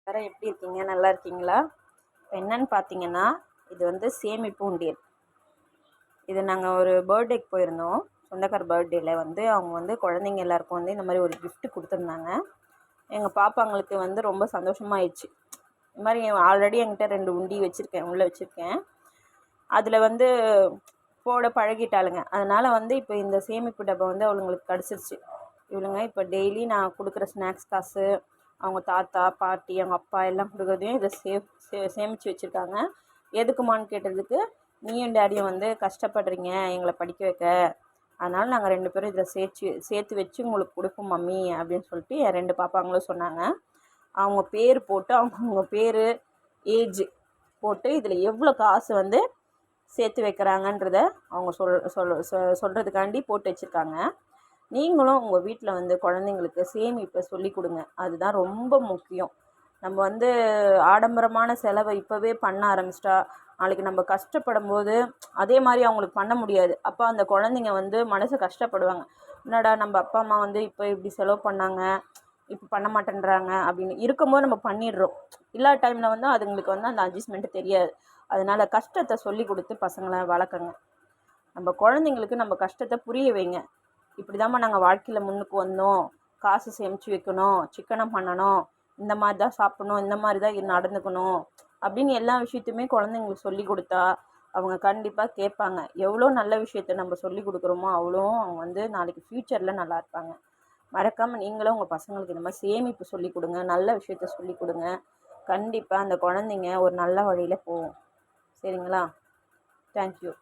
எல்லாரும் எப்படி இருக்கீங்க? நல்லா இருக்கீங்களா? இப்போ என்னன்னு பார்த்தீங்கன்னா, இது வந்து சேமிப்பு உண்டியல். இது நாங்கள் ஒரு பர்த்டேக்கு போயிருந்தோம். சொந்தக்கார பர்த்டேல வந்து அவங்க வந்து குழந்தைங்க எல்லாருக்கும் வந்து இந்த மாதிரி ஒரு gift கொடுத்துருந்தாங்க. எங்கள் பாப்பாங்களுக்கு வந்து ரொம்ப சந்தோஷமாயிடுச்சு. இந்த மாதிரி ஆல்ரெடி என்கிட்ட 2 உண்டி வச்சுருக்கேன், உள்ளே வச்சுருக்கேன். அதில் வந்து போட பழகிட்டாளுங்க. அதனால் வந்து இப்போ இந்த சேமிப்பு டப்பா வந்து அவளுங்களுக்கு கிடச்சிருச்சு. இவளுங்க இப்போ டெய்லி நான் கொடுக்குற ஸ்நாக்ஸ் காசு, அவங்க தாத்தா பாட்டி அவங்க அப்பா எல்லாம் கொடுக்குறதையும் இதை சேமித்து வச்சுருக்காங்க. எதுக்குமான்னு கேட்டதுக்கு, நீயும் டேடியும் வந்து கஷ்டப்படுறீங்க எங்களை படிக்க வைக்க, அதனால் நாங்கள் 2 பேரும் இதில் சேர்த்து வச்சு உங்களுக்கு கொடுப்போம் மம்மி அப்படின்னு சொல்லிட்டு என் 2 பாப்பாங்களும் சொன்னாங்க. அவங்க பேர் போட்டு அவங்க பேர் ஏஜ் போட்டு இதில் எவ்வளோ காசு வந்து சேர்த்து வைக்கிறாங்கன்றத அவங்க சொல்கிறதுக்காண்டி போட்டு வச்சுருக்காங்க. நீங்களும் உங்கள் வீட்டில் வந்து குழந்தைங்களுக்கு சேமிப்பை சொல்லி கொடுங்க. அதுதான் ரொம்ப முக்கியம். நம்ம வந்து ஆடம்பரமான செலவை இப்போவே பண்ண ஆரம்பிச்சிட்டா நாளைக்கு நம்ம கஷ்டப்படும் போது அதே மாதிரி அவங்களுக்கு பண்ண முடியாது. அப்போ அந்த குழந்தைங்க வந்து மனசு கஷ்டப்படுவாங்க. என்னடா நம்ம அப்பா அம்மா வந்து இப்போ இப்படி செலவு பண்ணாங்க, இப்போ பண்ண மாட்டேன்றாங்க அப்படின்னு இருக்கும்போது நம்ம பண்ணிடுறோம். இல்லாத டைமில் வந்து அதுங்களுக்கு வந்து அந்த அட்ஜஸ்ட்மெண்ட்டு தெரியாது. அதனால் கஷ்டத்தை சொல்லி கொடுத்து பசங்களை வளர்க்குங்க. நம்ம குழந்தைங்களுக்கு நம்ம கஷ்டத்தை புரிய வைங்க. இப்படி தாம்மா நாங்கள் வாழ்க்கையில் முன்னுக்கு வந்தோம், காசு சேமித்து வைக்கணும், சிக்கனம் பண்ணணும், இந்த மாதிரி தான் சாப்பிடணும், இந்த மாதிரி தான் நடந்துக்கணும் அப்படின்னு எல்லா விஷயத்தையுமே குழந்தைங்களுக்கு சொல்லி கொடுத்தா அவங்க கண்டிப்பாக கேட்பாங்க. எவ்வளோ நல்ல விஷயத்த நம்ம சொல்லி கொடுக்குறோமோ அவ்வளோ அவங்க வந்து நாளைக்கு ஃப்யூச்சரில் நல்லா இருப்பாங்க. மறக்காமல் நீங்களும் உங்கள் பசங்களுக்கு இந்த மாதிரி சேமிப்பு சொல்லி கொடுங்க, நல்ல விஷயத்த சொல்லி கொடுங்க. கண்டிப்பாக அந்த குழந்தைங்க ஒரு நல்ல வழியில் போகும். சரிங்களா? தேங்க்யூ.